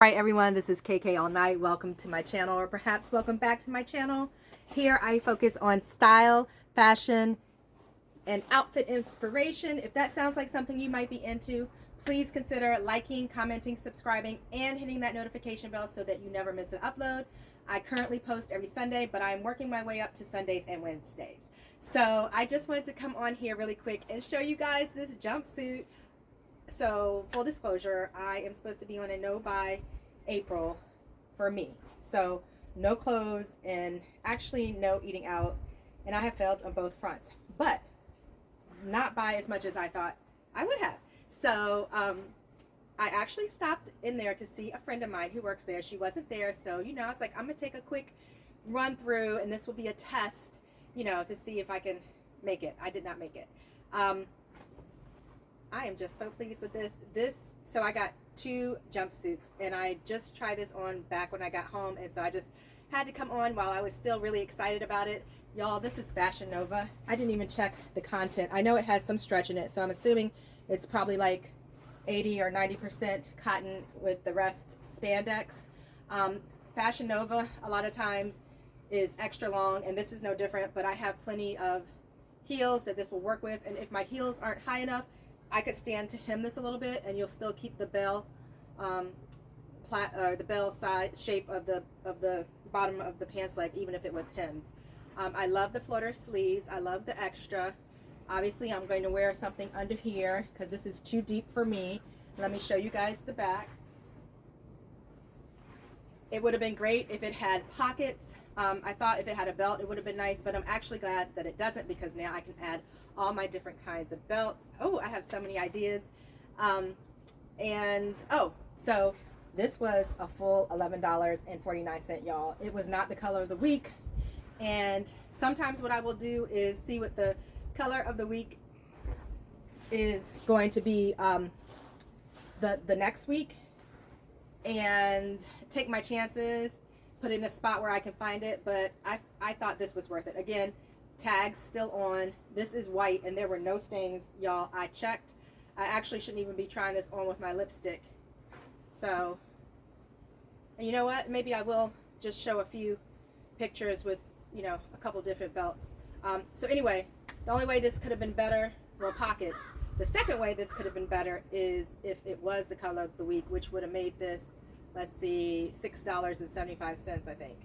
All right, everyone, this is KK All Night. Welcome to my channel, or perhaps welcome back to my channel. Here I focus on style, fashion, and outfit inspiration. If that sounds like something you might be into, please consider liking, commenting, subscribing, and hitting that notification bell so that you never miss an upload. I currently post every Sunday, but I'm working my way up to Sundays and Wednesdays. So I just wanted to come on here really quick and show you guys this jumpsuit. So full disclosure, I am supposed to be on a no buy April for me. So no clothes and actually no eating out. And I have failed on both fronts, but not buy as much as I thought I would have. So I actually stopped in there to see a friend of mine who works there. She wasn't there. So, I was like, I'm going to take a quick run through and this will be a test, to see if I can make it. I did not make it. I am just so pleased with this. So I got 2 jumpsuits and I just tried this on back when I got home, and so I just had to come on while I was still really excited about it. Y'all, this is Fashion Nova. I didn't even check the content. I know it has some stretch in it, so I'm assuming it's probably like 80 or 90% cotton with the rest spandex. Fashion Nova a lot of times is extra long, and this is no different, but I have plenty of heels that this will work with, and if my heels aren't high enough, I could stand to hem this a little bit, and you'll still keep the bell, the bell side shape of the bottom of the pants leg, even if it was hemmed. I love the flutter sleeves. I love the extra. Obviously, I'm going to wear something under here because this is too deep for me. Let me show you guys the back. It would have been great if it had pockets. I thought if it had a belt, it would have been nice, but I'm actually glad that it doesn't, because now I can add all my different kinds of belts. Oh, I have so many ideas. So this was a full $11.49, y'all. It was not the color of the week. And sometimes what I will do is see what the color of the week is going to be the next week, and take my chances, put it in a spot where I can find it. But I thought this was worth it. Again, tags still on. This is white and there were no stains, y'all. I checked. I actually shouldn't even be trying this on with my lipstick. So, and you know what? Maybe I will just show a few pictures with, a couple different belts. So anyway, the only way this could have been better were pockets. The second way this could have been better is if it was the color of the week, which would have made this, let's see, $6.75, I think.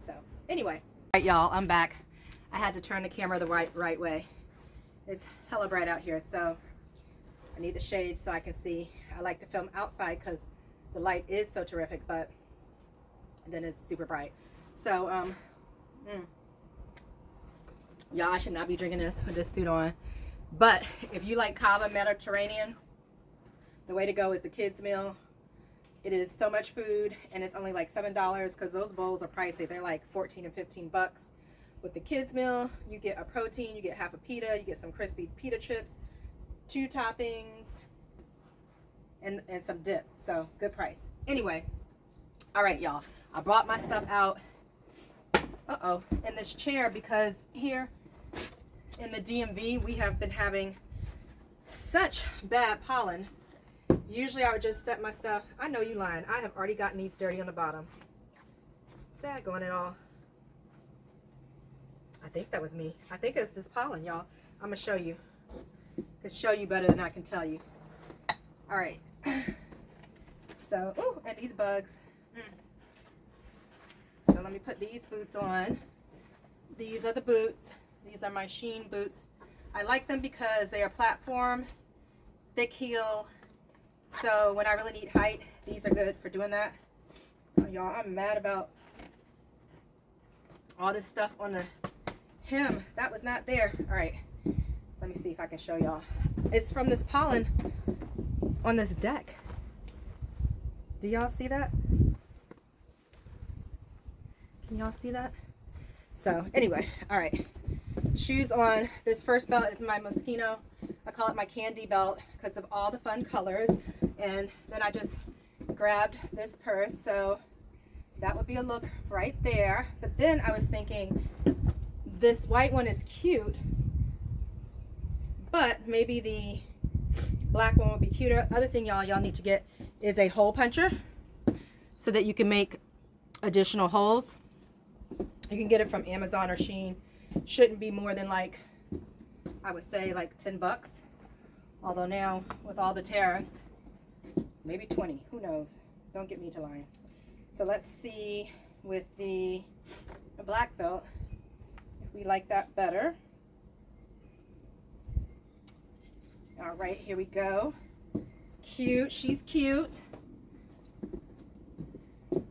So anyway. All right, y'all, I'm back. I had to turn the camera the right way. It's hella bright out here, so I need the shade so I can see. I like to film outside because the light is so terrific, but then it's super bright. So, y'all, I should not be drinking this with this suit on. But if you like Cava Mediterranean, the way to go is the kids meal. It is so much food, and it's only like $7 because those bowls are pricey. They're like 14 and 15 bucks. With the kids meal, you get a protein, you get half a pita, you get some crispy pita chips, 2 toppings, and some dip. So good price. Anyway, all right, y'all, I brought my stuff out in this chair because here in the DMV we have been having such bad pollen. Usually I would just set my stuff. I know you lying. I have already gotten these dirty on the bottom. Daggone it all. I think that was me. I think it's this pollen, y'all. I'm gonna show you. Could show you better than I can tell you. All right. So, oh, and these bugs. So let me put these boots on. These are the boots. These are my Sheen boots. I like them because they are platform, thick heel. So when I really need height, these are good for doing that. Oh, y'all, I'm mad about all this stuff on the hem. That was not there. All right, let me see if I can show y'all. It's from this pollen on this deck. Do y'all see that? Can y'all see that? So anyway, all right, shoes on. This first belt is my Moschino. I call it my candy belt because of all the fun colors. And then I just grabbed this purse, so that would be a look right there. But then I was thinking, this white one is cute, but maybe the black one would be cuter. Other thing y'all need to get is a hole puncher. so that you can make additional holes. You can get it from Amazon or Shein. Shouldn't be more than like, I would say like 10 bucks. Although now with all the tariffs, maybe 20, who knows? Don't get me to lying. So let's see with the black belt if we like that better. All right, here we go. Cute, she's cute.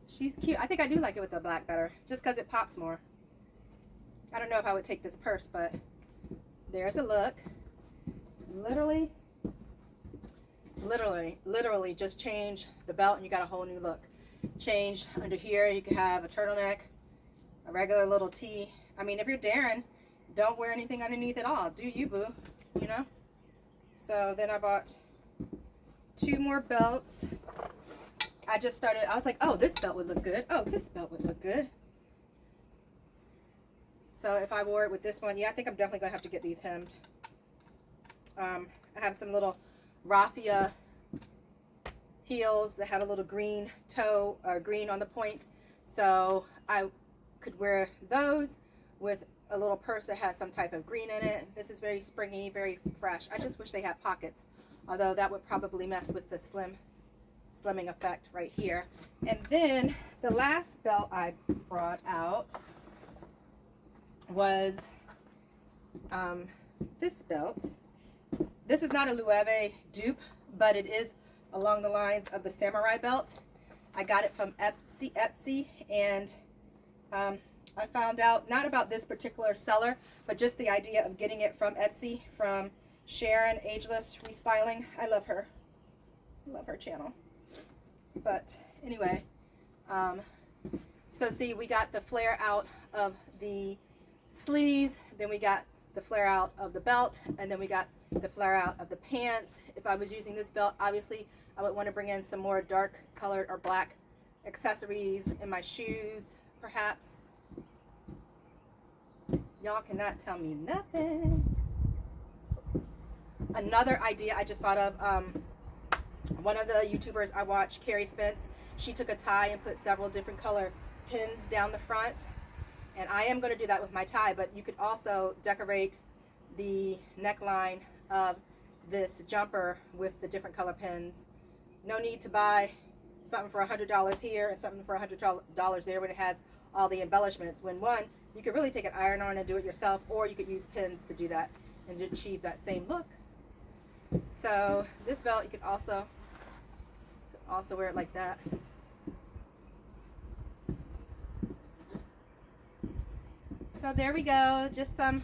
She's cute. I think I do like it with the black better, just because it pops more. I don't know if I would take this purse, but there's a look. Literally just change the belt and you got a whole new look. Change under here, you can have a turtleneck, a regular little tee. I mean, if you're daring, don't wear anything underneath at all. Do you, boo? You know? So then I bought 2 more belts. I just started, I was like, oh, this belt would look good. Oh, this belt would look good. So if I wore it with this one, yeah, I think I'm definitely going to have to get these hemmed. I have some little raffia heels that have a little green toe or green on the point. So I could wear those with a little purse that has some type of green in it. This is very springy, very fresh. I just wish they had pockets, although that would probably mess with the slimming effect right here. And then the last belt I brought out was this belt. This is not a Loewe dupe, but it is along the lines of the samurai belt. I got it from Etsy, and I found out not about this particular seller, but just the idea of getting it from Etsy from Sharon Ageless Restyling. I love her. I love her channel. But anyway, so see, we got the flare out of the sleeves, then we got the flare out of the belt, and then we got the flare out of the pants. If I was using this belt, obviously I would want to bring in some more dark colored or black accessories in my shoes, perhaps. Y'all cannot tell me nothing. Another idea I just thought of, one of the YouTubers I watch, Carrie Spence, she took a tie and put several different color pins down the front. And I am going to do that with my tie, but you could also decorate the neckline of this jumper with the different color pins. No need to buy something for $100 here and something for $100 there when it has all the embellishments. When one, you could really take an iron on and do it yourself, or you could use pins to do that and achieve that same look. So this belt, you could also wear it like that. So there we go, just a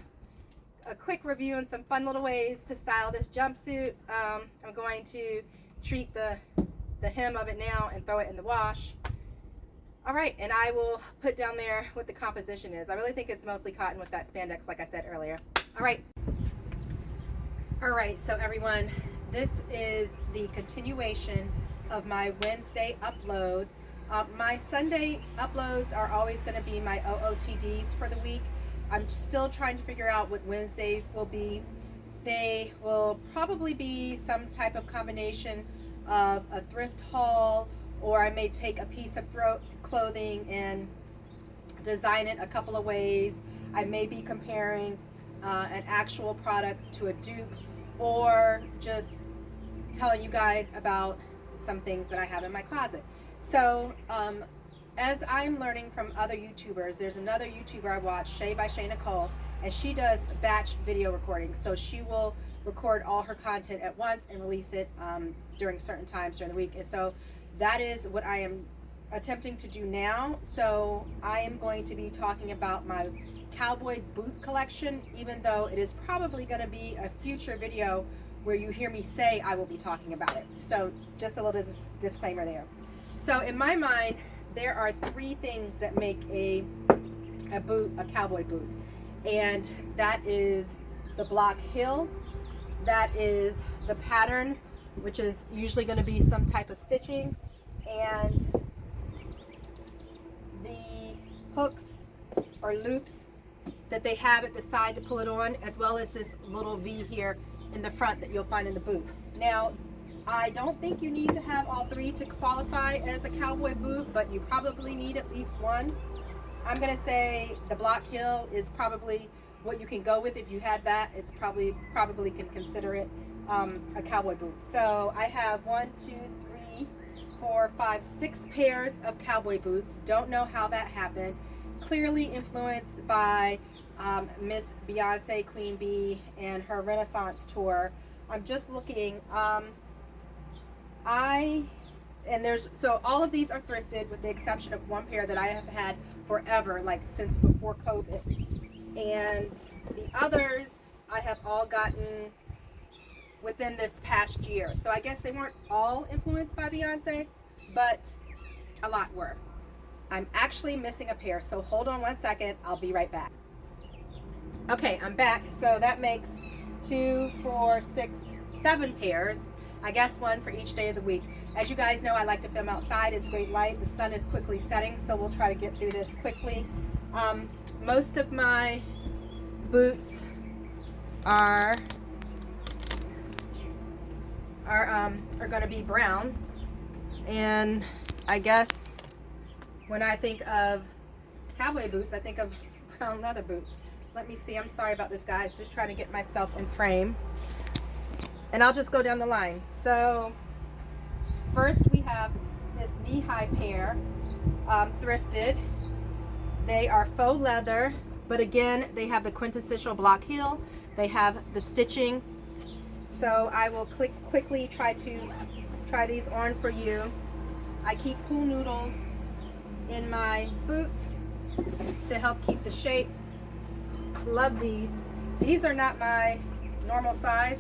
quick review and some fun little ways to style this jumpsuit. I'm going to treat the hem of it now and throw it in the wash. All right, and I will put down there what the composition is. I really think it's mostly cotton with that spandex, like I said earlier. All right, so everyone, this is the continuation of my Wednesday upload. My Sunday uploads are always going to be my OOTDs for the week. I'm still trying to figure out what Wednesdays will be. They will probably be some type of combination of a thrift haul, or I may take a piece of clothing and design it a couple of ways. I may be comparing an actual product to a dupe, or just telling you guys about some things that I have in my closet. So as I'm learning from other YouTubers, there's another YouTuber I watch, Shay by Shay Nicole, and she does batch video recording. So she will record all her content at once and release it during certain times during the week. And so that is what I am attempting to do now. So I am going to be talking about my Cowboy boot collection, even though it is probably going to be a future video where you hear me say I will be talking about it. So just a little disclaimer there. So in my mind, there are 3 things that make a boot a cowboy boot. And that is the block heel, that is the pattern, which is usually going to be some type of stitching, and the hooks or loops that they have at the side to pull it on, as well as this little V here in the front that you'll find in the boot. Now, I don't think you need to have all three to qualify as a cowboy boot, but you probably need at least one. I'm gonna say the block heel is probably what you can go with. If you had that, it's probably can consider it a cowboy boot. So I have 1, 2, 3, 4, 5, 6 pairs of cowboy boots. Don't know how that happened. Clearly influenced by Miss Beyonce, Queen Bee, and her Renaissance tour. I'm just looking. So all of these are thrifted with the exception of one pair that I have had forever, like since before COVID. And the others I have all gotten within this past year. So I guess they weren't all influenced by Beyonce, but a lot were. I'm actually missing a pair, so hold on one second. I'll be right back. Okay, I'm back. So that makes 2, 4, 6, 7 pairs. I guess one for each day of the week. As you guys know, I like to film outside. It's great light. The sun is quickly setting, so we'll try to get through this quickly. Most of my boots are going to be brown, and I guess when I think of cowboy boots, I think of brown leather boots. Let me see. I'm sorry about this, guys. Just trying to get myself in frame. And I'll just go down the line. So first we have this knee-high pair, thrifted. They are faux leather, but again, they have the quintessential block heel. They have the stitching. So I will quickly try these on for you. I keep pool noodles in my boots to help keep the shape. Love these. These are not my normal size.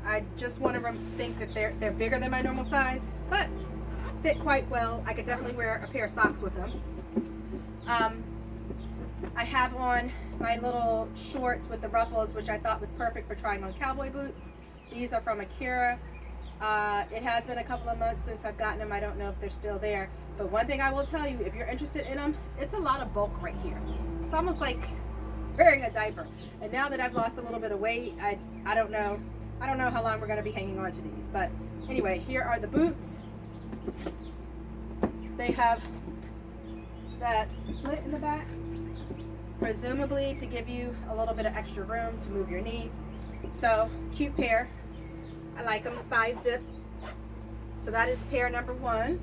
I just want to think that they're bigger than my normal size, but fit quite well. I could definitely wear a pair of socks with them. I have on my little shorts with the ruffles, which I thought was perfect for trying on cowboy boots. These are from Akira. It has been a couple of months since I've gotten them. I don't know if they're still there. But one thing I will tell you, if you're interested in them, it's a lot of bulk right here. It's almost like wearing a diaper. And now that I've lost a little bit of weight, I don't know how long we're going to be hanging on to these. But anyway, here are the boots. They have that slit in the back, presumably to give you a little bit of extra room to move your knee. So, cute pair. I like them, size zip. So that is pair number 1.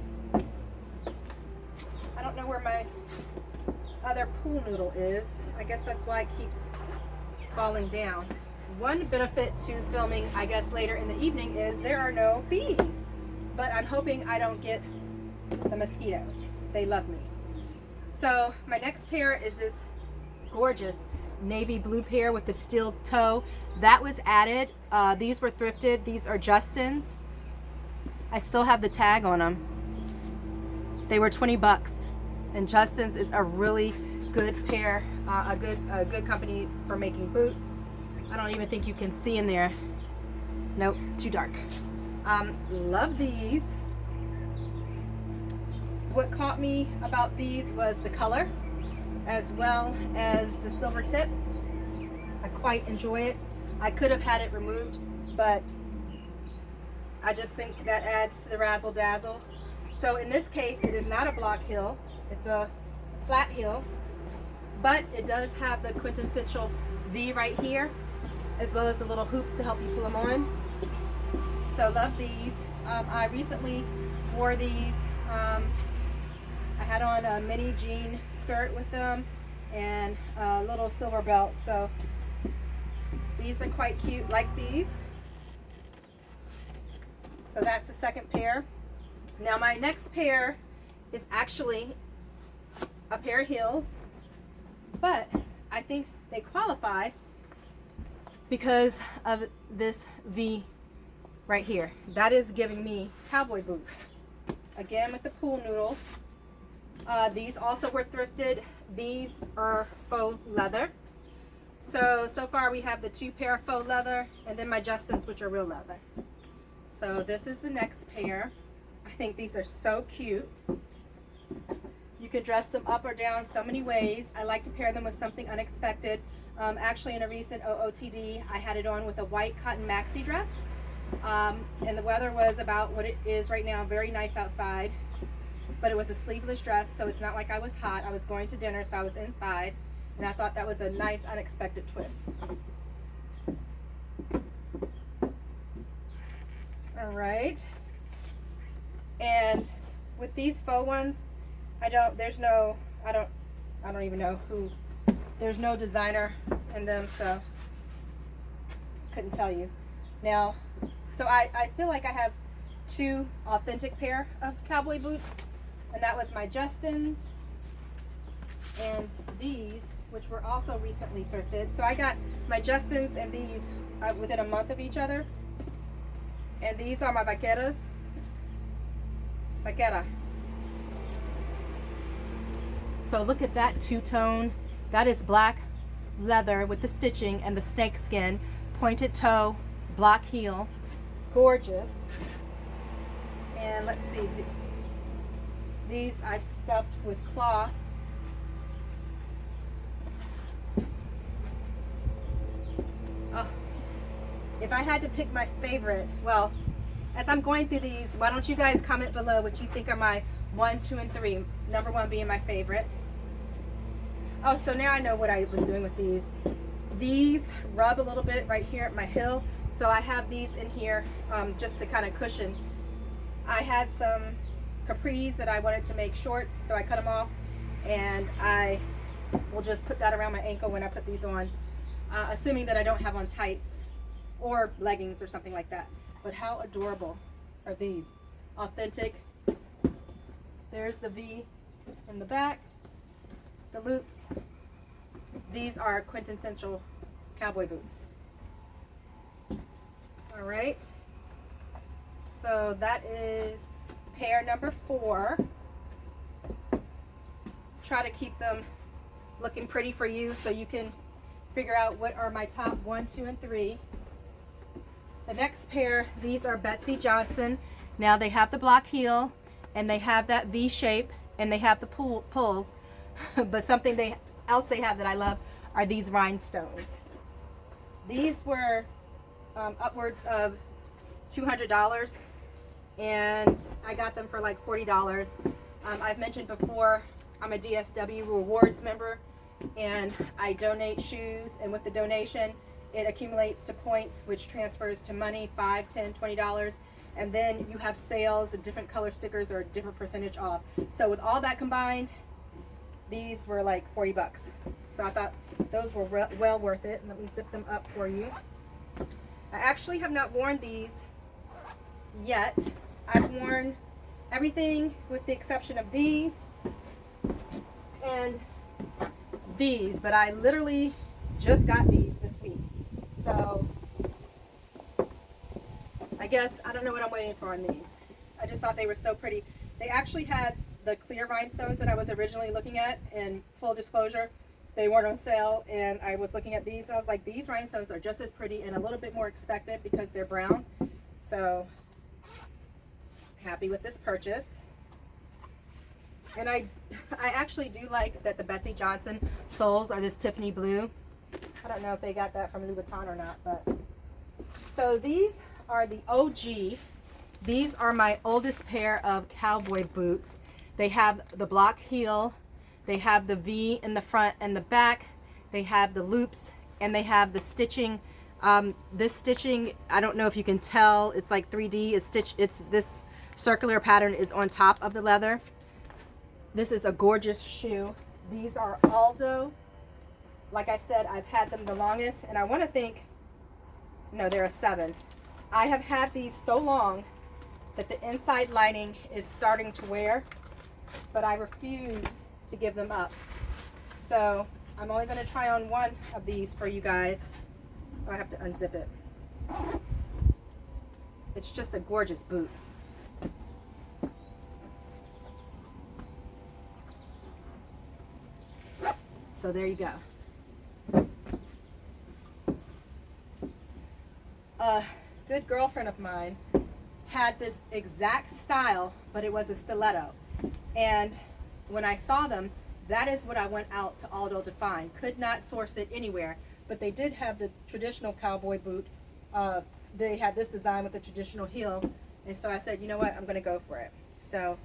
I don't know where my other pool noodle is. I guess that's why it keeps falling down. One benefit to filming, I guess, later in the evening is there are no bees. But I'm hoping I don't get the mosquitoes. They love me. So my next pair is this gorgeous navy blue pair with the steel toe. That was added. These were thrifted. These are Justin's. I still have the tag on them. They were 20 bucks. And Justin's is a really good pair, a good company for making boots. I don't even think you can see in there. Nope, too dark. Love these. What caught me about these was the color as well as the silver tip. I quite enjoy it. I could have had it removed, but I just think that adds to the razzle dazzle. So in this case, it is not a block heel. It's a flat heel, but it does have the quintessential V right here, as well as the little hoops to help you pull them on. So love these. I recently wore these. I had on a mini jean skirt with them and a little silver belt. So these are quite cute. Like these. So that's the second pair. Now my next pair is actually a pair of heels, but I think they qualify because of this V right here. That is giving me cowboy boots. Again with the pool noodles. These also were thrifted. These are faux leather. So far we have the 2 pair of faux leather and then my Justin's, which are real leather. So this is the next pair. I think these are so cute. You can dress them up or down so many ways. I like to pair them with something unexpected. Actually in a recent OOTD, I had it on with a white cotton maxi dress. And the weather was about what it is right now, very nice outside, but it was a sleeveless dress, so it's not like I was hot. I was going to dinner, so I was inside, and I thought that was a nice unexpected twist. All right, and with these faux ones, I don't even know who, there's no designer in them, so couldn't tell you. Now, so I feel like I have two authentic pair of cowboy boots, and that was my Justin's and these, which were also recently thrifted. So I got my Justin's and these within a month of each other, and these are my vaquera. So look at that two-tone. That is black leather with the stitching and the snake skin, pointed toe, block heel, gorgeous. And let's see, these I've stuffed with cloth. Oh, if I had to pick my favorite, well, as I'm going through these, why don't you guys comment below what you think are my 1, 2, and 3. Number 1 being my favorite. Oh, so now I know what I was doing with these. These rub a little bit right here at my heel, so I have these in here just to kind of cushion. I had some capris that I wanted to make shorts, so I cut them off, and I will just put that around my ankle when I put these on, assuming that I don't have on tights or leggings or something like that. But how adorable are these? Authentic. There's the V in the back, the loops. These are quintessential cowboy boots. All right. So that is pair number 4. Try to keep them looking pretty for you so you can figure out what are my top 1, 2, and 3. The next pair, these are Betsey Johnson. Now they have the block heel, and they have that V shape, and they have the pulls. But something else they have that I love are these rhinestones. These were upwards of $200, and I got them for like $40. I've mentioned before, I'm a DSW rewards member, and I donate shoes, and with the donation it accumulates to points, which transfers to money, $5, $10, $20, and then you have sales and different color stickers or a different percentage off. So with all that combined, these were like 40 bucks. So I thought those were well worth it. Let me zip them up for you. I actually have not worn these yet. I've worn everything with the exception of these and these, but I literally just got these this week. So I guess I don't know what I'm waiting for on these. I just thought they were so pretty. They actually had the clear rhinestones that I was originally looking at, and full disclosure, they weren't on sale, and I was looking at these. I was like, these rhinestones are just as pretty and a little bit more expensive because they're brown. So happy with this purchase. And I actually do like that the Betsey Johnson soles are this Tiffany blue. I don't know if they got that from Louis Vuitton or not, but so these are the OG. These are my oldest pair of cowboy boots. They have the block heel, they have the V in the front and the back, they have the loops, and they have the stitching. This stitching, I don't know if you can tell, it's like 3D. It's this circular pattern is on top of the leather. This is a gorgeous shoe. These are Aldo. Like I said, I've had them the longest, and I want to think, no, they're a 7. I have had these so long that the inside lining is starting to wear, but I refuse to give them up. So I'm only going to try on one of these for you guys. Oh, I have to unzip it. It's just a gorgeous boot. So there you go. A good girlfriend of mine had this exact style, but it was a stiletto. And when I saw them, that is what I went out to Aldo to find. Could not source it anywhere, but they did have the traditional cowboy boot they had this design with the traditional heel. And so I said, you know what, I'm gonna go for it. So,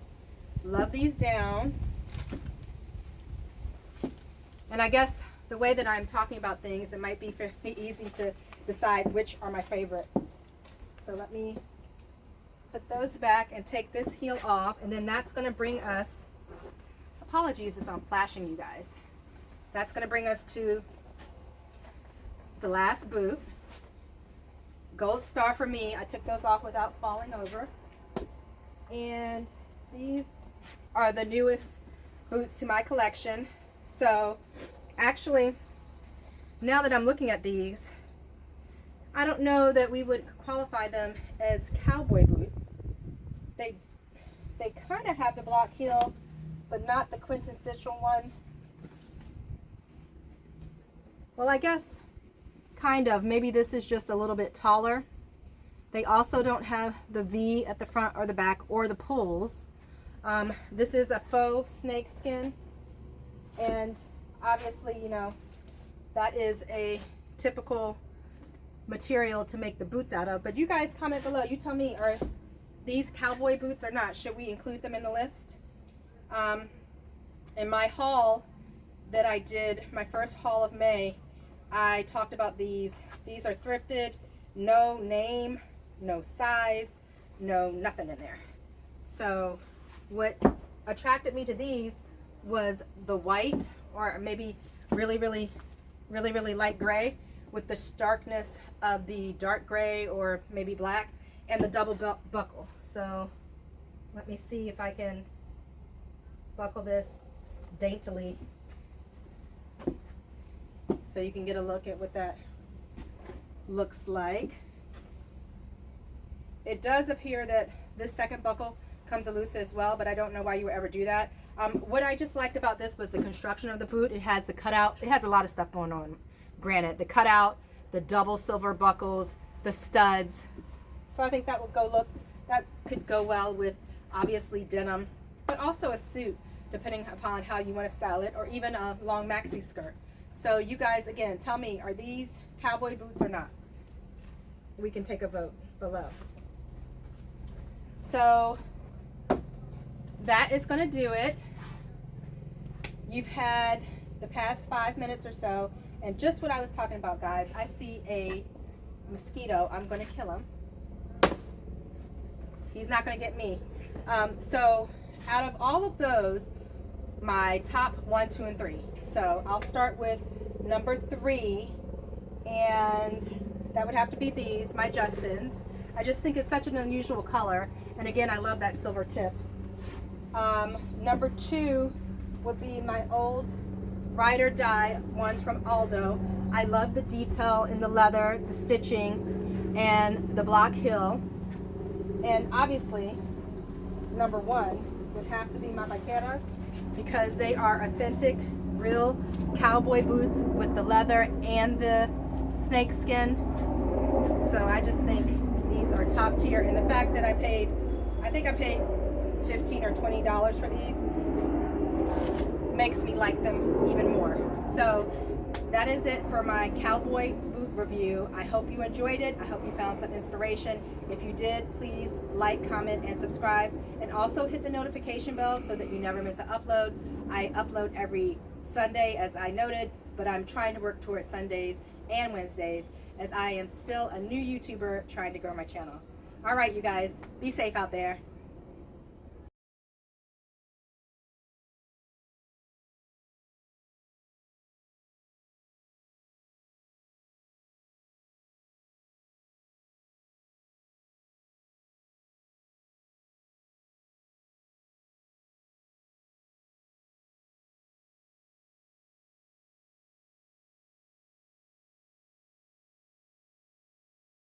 love these down. And I guess the way that I'm talking about things, it might be fairly easy to decide which are my favorites. So let me put those back and take this heel off, and then that's gonna bring us, apologies if I'm flashing you guys. That's gonna bring us to the last boot. Gold star for me. I took those off without falling over. And these are the newest boots to my collection. So actually, now that I'm looking at these, I don't know that we would qualify them as cowboy boots. They kind of have the block heel, but not the quintessential one. Well, I guess kind of. Maybe this is just a little bit taller. They also don't have the V at the front or the back or the pulls. This is a faux snake skin, and obviously, you know, that is a typical material to make the boots out of. But you guys comment below. You tell me, are these cowboy boots or not? Should we include them in the list? In my haul that I did, my first haul of May, I talked about these. These are thrifted, no name, no size, no nothing in there. So what attracted me to these was the white, or maybe really light gray with the starkness of the dark gray or maybe black, and the double buckle. So let me see if I can buckle this daintily so you can get a look at what that looks like. It does appear that this second buckle comes loose as well, but I don't know why you would ever do that. What I just liked about this was the construction of the boot. It has the cutout. It has a lot of stuff going on. Granted, the cutout, the double silver buckles, the studs. So I think that would that could go well with obviously denim, but also a suit, depending upon how you want to style it, or even a long maxi skirt. So you guys, again, tell me, are these cowboy boots or not? We can take a vote below. So that is going to do it. You've had the past 5 minutes or so, and just what I was talking about, guys. I see a mosquito. I'm going to kill him. He's not going to get me. So out of all of those, my top 1, 2, and 3. So I'll start with number 3, and that would have to be these, my Justins. I just think it's such an unusual color, and again, I love that silver tip. Number 2 would be my old Ride or Die ones from Aldo. I love the detail in the leather, the stitching, and the block heel. And obviously, number 1 would have to be my Vaqueras, because they are authentic, real cowboy boots with the leather and the snake skin. So I just think these are top tier, and the fact that I think I paid $15 or $20 for these makes me like them even more. So that is it for my cowboy boot review. I hope you enjoyed it. I hope you found some inspiration. If you did, please like, comment, and subscribe, and also hit the notification bell so that you never miss an upload. I upload every Sunday, as I noted, but I'm trying to work towards Sundays and Wednesdays, as I am still a new YouTuber trying to grow my channel. All right, you guys, be safe out there.